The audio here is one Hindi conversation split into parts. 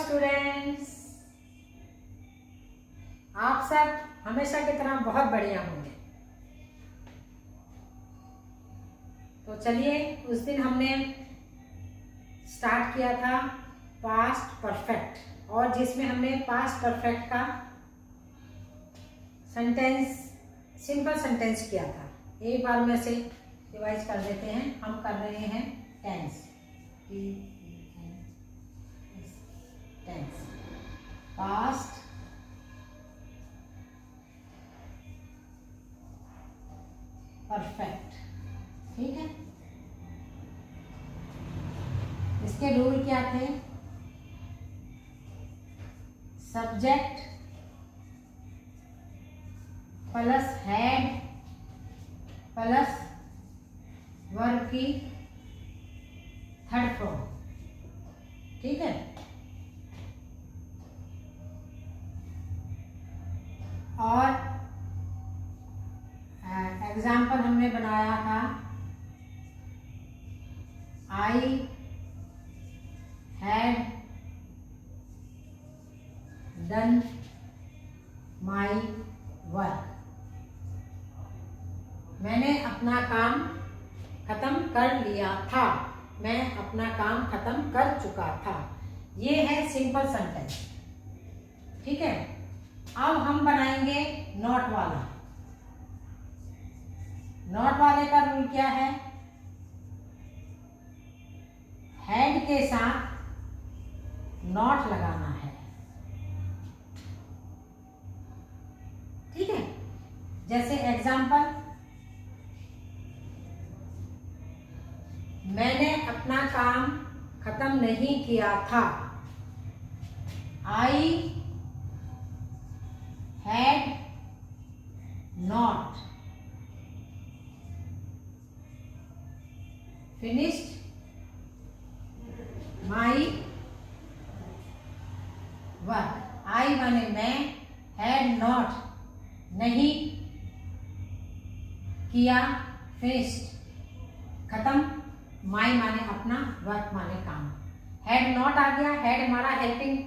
स्टूडेंट्स, आप सब हमेशा की तरह बहुत बढ़िया होंगे। तो चलिए, उस दिन हमने स्टार्ट किया था पास्ट परफेक्ट, और जिसमें हमने पास्ट परफेक्ट का सेंटेंस, सिंपल सेंटेंस किया था। एक बार में से रिवाइज कर देते हैं। हम कर रहे हैं टेंस, टेंस, पास्ट परफेक्ट। ठीक है, इसके रूल क्या थे? Subject plus had plus verb की थर्ड फॉर्म। ठीक है, और एग्जाम्पल हमने बनाया था I had done my work. मैंने अपना काम खत्म कर लिया था, मैं अपना काम खत्म कर चुका था। ये है सिंपल सेंटेंस। ठीक है, अब हम बनाएंगे नॉट वाला। नॉट वाले का रूल क्या है? हैड के साथ नॉट लगाना है। ठीक है, जैसे एग्जाम्पल, मैंने अपना काम खत्म नहीं किया था। I had not finished my work. I mean मैं, हैड नॉट नहीं किया, फिनिश्ड खत्म, माई माने अपना, वर्क माने काम। हैड नॉट आ गया। हैड हमारा हेल्पिंग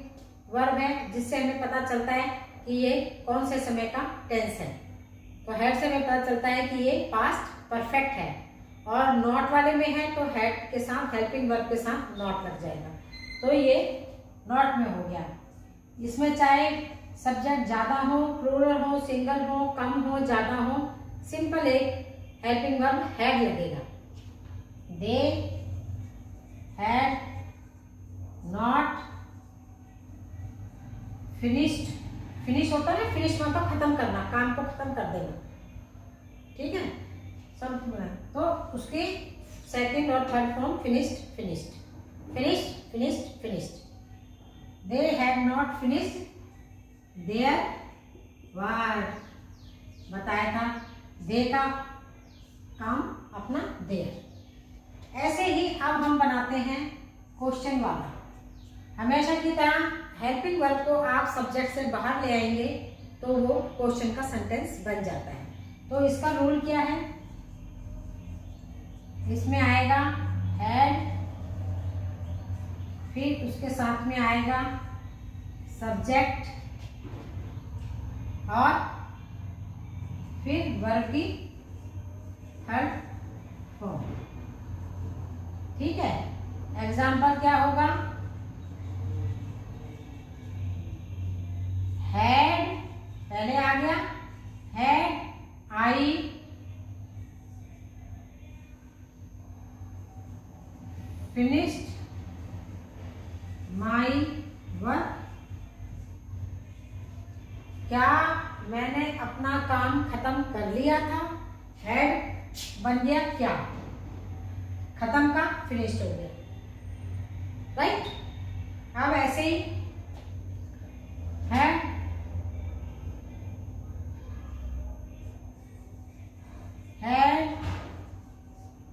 वर्ब है, जिससे हमें पता चलता है कि ये कौन से समय का टेंस है। तो हैड से हमें पता चलता है कि ये पास्ट परफेक्ट है। और नॉट वाले में है तो हैड के साथ, हेल्पिंग वर्ब के साथ नॉट लग जाएगा, तो ये नॉट में हो गया। इसमें चाहे सब्जेक्ट ज्यादा हो, प्लूरल हो, सिंगल हो, कम हो, ज्यादा हो, सिंपल एक हेल्पिंग वर्ब हैड लगेगा। They had not finished. Finish होता है, फिनिश मतलब खत्म करना, काम को खत्म कर देना। ठीक है, सब। तो उसकी सेकंड और third form finished, finished, finished, finished, finished. They had not finished their work. बताया था दे का काम अपना, देयर। ऐसे ही अब हम बनाते हैं क्वेश्चन वाला। हमेशा की तरह हेल्पिंग वर्ब को आप सब्जेक्ट से बाहर ले आएंगे तो वो क्वेश्चन का सेंटेंस बन जाता है। तो इसका रूल क्या है? इसमें आएगा हैड, फिर उसके साथ में आएगा सब्जेक्ट, और फिर वर्ब की थर्ड फॉर्म। ठीक है, एग्जाम्पल क्या होगा? हैड पहले आ गया, had I finished my work. क्या मैंने अपना काम खत्म कर लिया था? हैड बन गया क्या, खत्म का फिनिश्ड हो गया। राइट। अब ऐसे ही है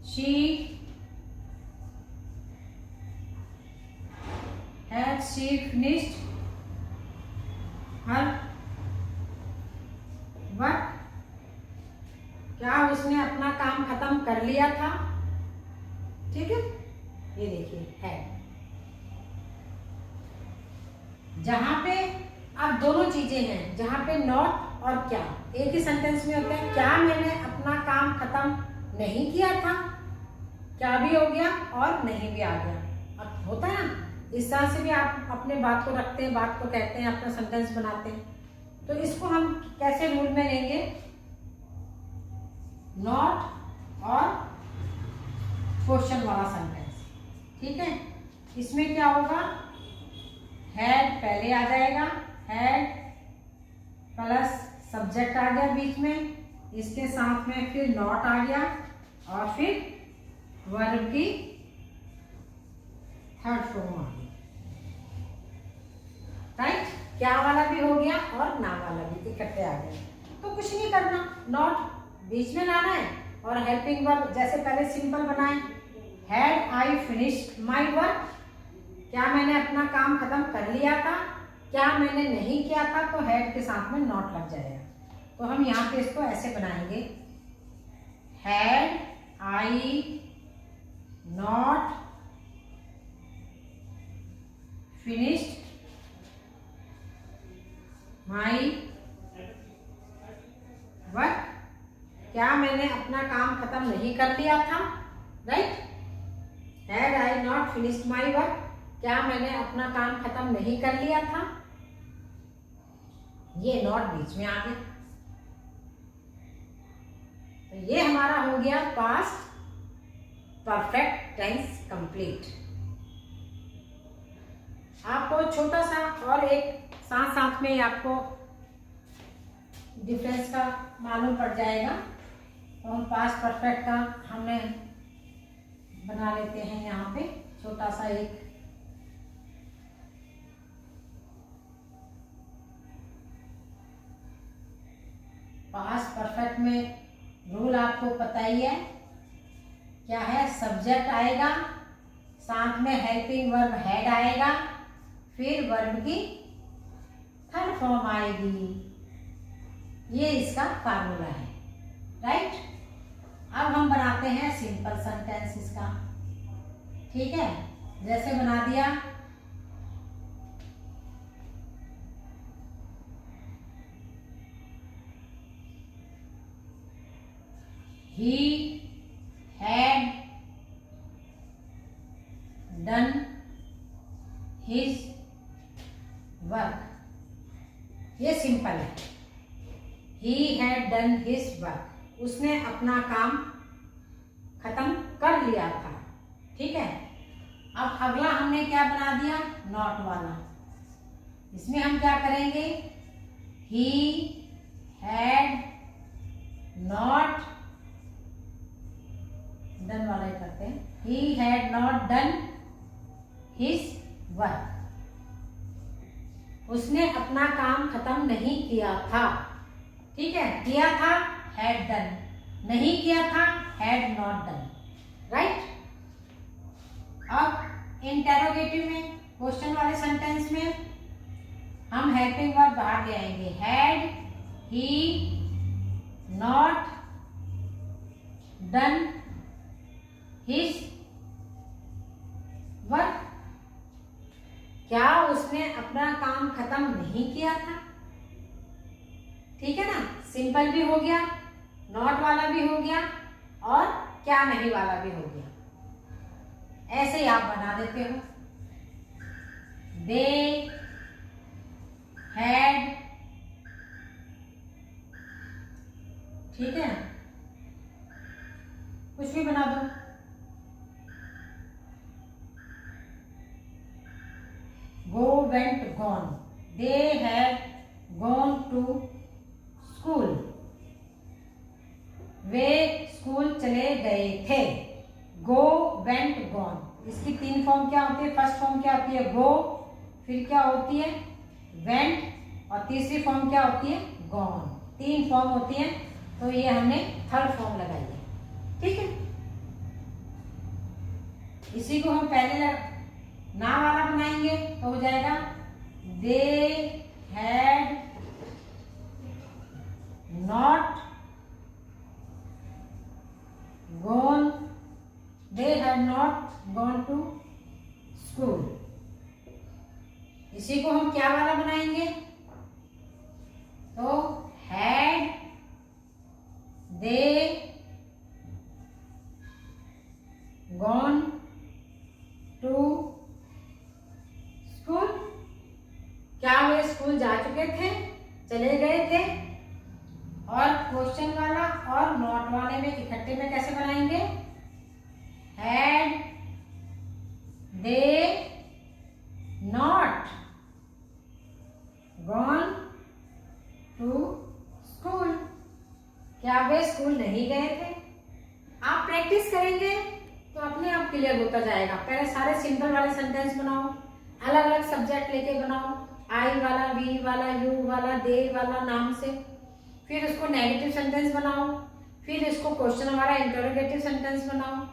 she had she finished her work. क्या उसने अपना काम खत्म कर लिया था? ठीक है, ये देखिए है। जहाँ पे अब दोनों चीजें हैं, जहाँ पे नॉट और क्या एक ही सेंटेंस में होते हैं। क्या मैंने अपना काम खत्म नहीं किया था, क्या भी हो गया और नहीं भी आ गया। अब होता है ना, इस तरह से भी आप अपने बात को रखते हैं, बात को कहते हैं, अपना सेंटेंस बनाते हैं। तो इसको हम कैसे रूल में लेंगे, नॉट और क्वेश्चन वाला सेंटेंस, ठीक है। इसमें क्या होगा, हैड पहले आ जाएगा, हैड प्लस सब्जेक्ट आ गया बीच में, इसके साथ में फिर नॉट आ गया और फिर वर्ब की थर्ड फॉर्म आ गई, राइट। क्या वाला भी हो गया और ना वाला भी इकट्ठे आ गए। तो कुछ नहीं करना, नॉट बीच में लाना है और हेल्पिंग वर्ब जैसे पहले सिंपल बनाए, had I finished my work, क्या मैंने अपना काम खत्म कर लिया था, क्या मैंने नहीं किया था, तो हैड के साथ में नॉट लग जाएगा। तो हम यहाँ पे इसको ऐसे बनाएंगे, had I not finished my work, क्या मैंने अपना काम खत्म नहीं कर लिया था, right. Had I not finished my work, क्या मैंने अपना काम खत्म नहीं कर लिया था, ये नॉट बीच में आ गया। तो ये हमारा हो गया पास्ट परफेक्ट टेंस कंप्लीट। आपको छोटा सा और एक साथ साथ में आपको डिफरेंस का मालूम पड़ जाएगा। तो हम पास्ट परफेक्ट का हमने बना लेते हैं यहाँ पे छोटा सा एक, पास्ट परफेक्ट में रूल आपको पता ही है क्या है, सब्जेक्ट आएगा, साथ में हेल्पिंग वर्ब हैड आएगा, फिर वर्ब की थर्ड फॉर्म आएगी। ये इसका फार्मूला है, राइट। अब हम बनाते हैं सिंपल सेंटेंस इसका, ठीक है। जैसे बना दिया, he had done his work, ये सिंपल है। he had done his work, उसने अपना काम खत्म कर लिया था, ठीक है। अब अगला हमने क्या बना दिया, नॉट वाला। इसमें हम क्या करेंगे, he had not डन वाला ही करते हैं, he had not done his work, उसने अपना काम खत्म नहीं किया था, ठीक है। किया था had done, नहीं किया था had not done, राइट। अब इंटेरोगेटिव में, क्वेश्चन वाले सेंटेंस में हम हेल्पिंग वर्ब बाहर ले आएंगे, had he not done his work, क्या उसने अपना काम खत्म नहीं किया था, ठीक है ना। सिंपल भी हो गया, नॉट वाला भी हो गया और क्या नहीं वाला भी हो गया। ऐसे ही आप बना देते हो, they had, ठीक है, कुछ भी बना दो। go went gone, they had gone to school, way school चले गए थे। go went gone, इसकी तीन फॉर्म क्या होती है, फर्स्ट फॉर्म क्या होती है go, फिर क्या होती है went और तीसरी फॉर्म क्या होती है gone, तीन फॉर्म होती है। तो ये हमने थर्ड फॉर्म लगाई है, ठीक है। इसी को हम पहले ना वाला बनाएंगे तो हो जाएगा they had not gone, they had not gone to school, इसी को हम क्या वाला बनाएंगे? तो had they gone to school? क्या वे स्कूल जा चुके थे, चले गए थे? और क्वेश्चन वाला और नॉट वाले में इकट्ठे में कैसे बनाएंगे? Had they not gone to school? क्या वे स्कूल नहीं गए थे? आप प्रैक्टिस करेंगे तो अपने आप क्लियर होता जाएगा। पहले सारे सिंपल वाले सेंटेंस बनाओ, अलग अलग सब्जेक्ट लेके बनाओ, आई वाला, वी वाला, यू वाला, दे वाला नाम से। फिर उसको नेगेटिव सेंटेंस बनाओ, फिर इसको क्वेश्चन वाला इंटरोगेटिव सेंटेंस बनाओ,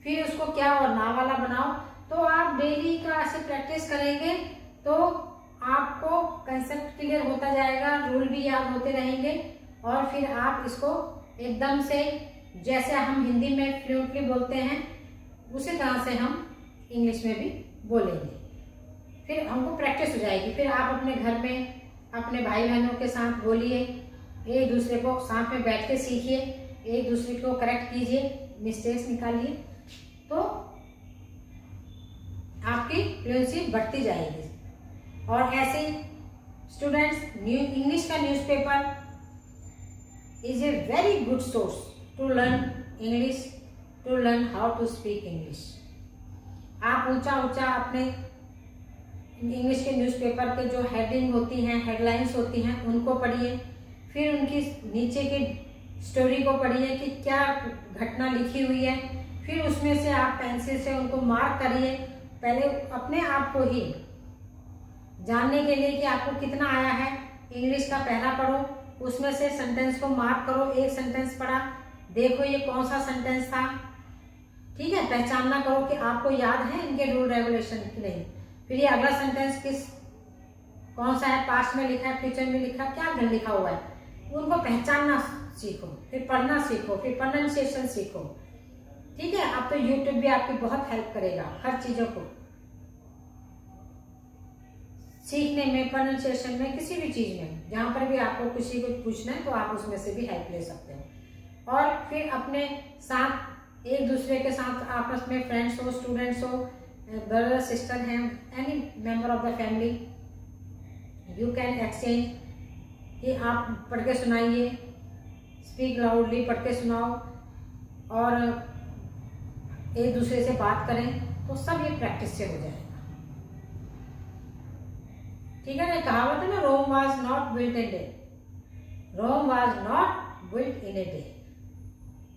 फिर उसको क्या और ना वाला बनाओ। तो आप डेली का ऐसे प्रैक्टिस करेंगे तो आपको कंसेप्ट क्लियर होता जाएगा, रूल भी याद होते रहेंगे और फिर आप इसको एकदम से जैसे हम हिंदी में फ्लुएंटली बोलते हैं उसी तरह से हम इंग्लिश में भी बोलेंगे। फिर हमको प्रैक्टिस हो जाएगी। फिर आप अपने घर में अपने भाई बहनों के साथ बोलिए, एक दूसरे को साथ में बैठ के सीखिए, एक दूसरे को करेक्ट कीजिए, मिस्टेक्स निकालिए, तो आपकी फ्लुएंसी बढ़ती जाएगी। और ऐसे स्टूडेंट्स, इंग्लिश का newspaper is a very good source to learn English, to learn how to speak English. आप ऊंचा ऊंचा अपने इंग्लिश के न्यूज़पेपर के जो हेडिंग होती हैं, हेडलाइंस होती हैं, उनको पढ़िए। फिर उनकी नीचे की स्टोरी को पढ़िए कि क्या घटना लिखी हुई है। फिर उसमें से आप पेंसिल से उनको मार्क करिए, पहले अपने आप को ही जानने के लिए कि आपको कितना आया है। इंग्लिश का पहला पढ़ो, उसमें से सेंटेंस को मार्क करो। एक सेंटेंस पढ़ा, देखो ये कौन सा सेंटेंस था, ठीक है, पहचानना करो कि आपको याद है इनके रूल रेगुलेशन की नहीं। फिर ये अगला सेंटेंस कौन सा है, पास्ट में लिखा है, फ्यूचर में लिखा, क्या लिखा हुआ है, उनको पहचानना सीखो। फिर पढ़ना सीखो, फिर प्रोनाउंसिएशन सीखो, ठीक है। अब तो यूट्यूब भी आपकी बहुत हेल्प करेगा हर चीजों को सीखने में, प्रोनाउंसिएशन में, किसी भी चीज में। जहां पर भी आपको किसी को पूछना है तो आप उसमें से भी हेल्प ले सकते हो। और फिर अपने साथ एक दूसरे के साथ आपस में फ्रेंड्स हो, स्टूडेंट्स हो, ब्रदर सिस्टर हैं, any member of the family, you can exchange कि आप पढ़ के सुनाइए, स्पीक लाउडली, पढ़ के सुनाओ और एक दूसरे से बात करें, तो सब ये प्रैक्टिस से हो जाएगा, ठीक है ना। कहावत है ना, Rome was not built in day, Rome was not built in a day.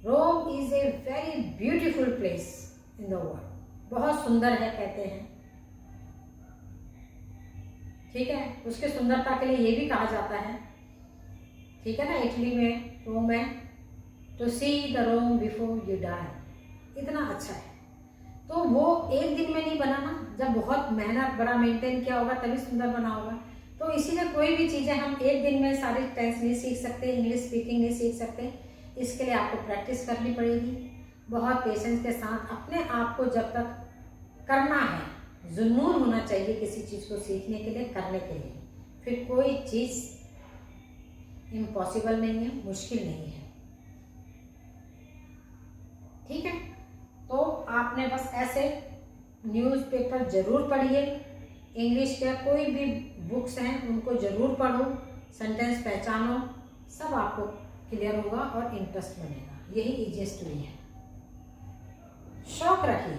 Rome is a very beautiful place in the world, बहुत सुंदर है कहते हैं, ठीक है। उसके सुंदरता के लिए ये भी कहा जाता है, ठीक है ना, इटली में रोम है, to see the Rome before you die, इतना अच्छा है। तो वो एक दिन में नहीं बना ना, जब बहुत मेहनत बड़ा मेंटेन किया होगा तभी सुंदर बना होगा। तो इसीलिए कोई भी चीज़ें हम एक दिन में सारी टेंस नहीं सीख सकते, इंग्लिश स्पीकिंग नहीं सीख सकते। इसके लिए आपको प्रैक्टिस करनी पड़ेगी, बहुत पेशेंस के साथ। अपने आप को जब तक करना है, जुनून होना चाहिए किसी चीज़ को सीखने के लिए, करने के लिए, फिर कोई चीज़ इम्पॉसिबल नहीं है, मुश्किल नहीं है, ठीक है। तो आपने बस ऐसे न्यूज़पेपर जरूर पढ़िए, इंग्लिश के कोई भी बुक्स हैं उनको जरूर पढ़ो, सेंटेंस पहचानो, सब आपको क्लियर होगा और इंटरेस्ट बनेगा। यही इजीएस्ट वे है। शौक रखिए,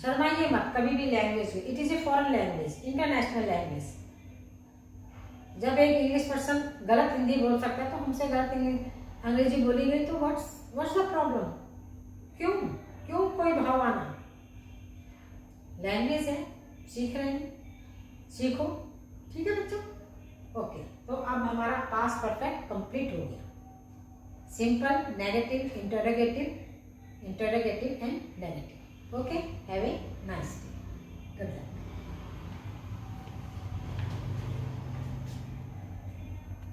शर्माइए मत कभी भी लैंग्वेज में। It is a foreign language, international language. जब एक इंग्लिश पर्सन गलत हिंदी बोल सकता है तो हमसे गलत अंग्रेजी बोली गई तो व्हाट्स द प्रॉब्लम? क्यों कोई भाव आना? लैंग्वेज है, सीख रहे हैं, सीखो, ठीक है बच्चों। ओके, तो अब हमारा पास्ट परफेक्ट कंप्लीट हो गया। Simple, negative, interrogative and negative. Okay, have a nice day, good night.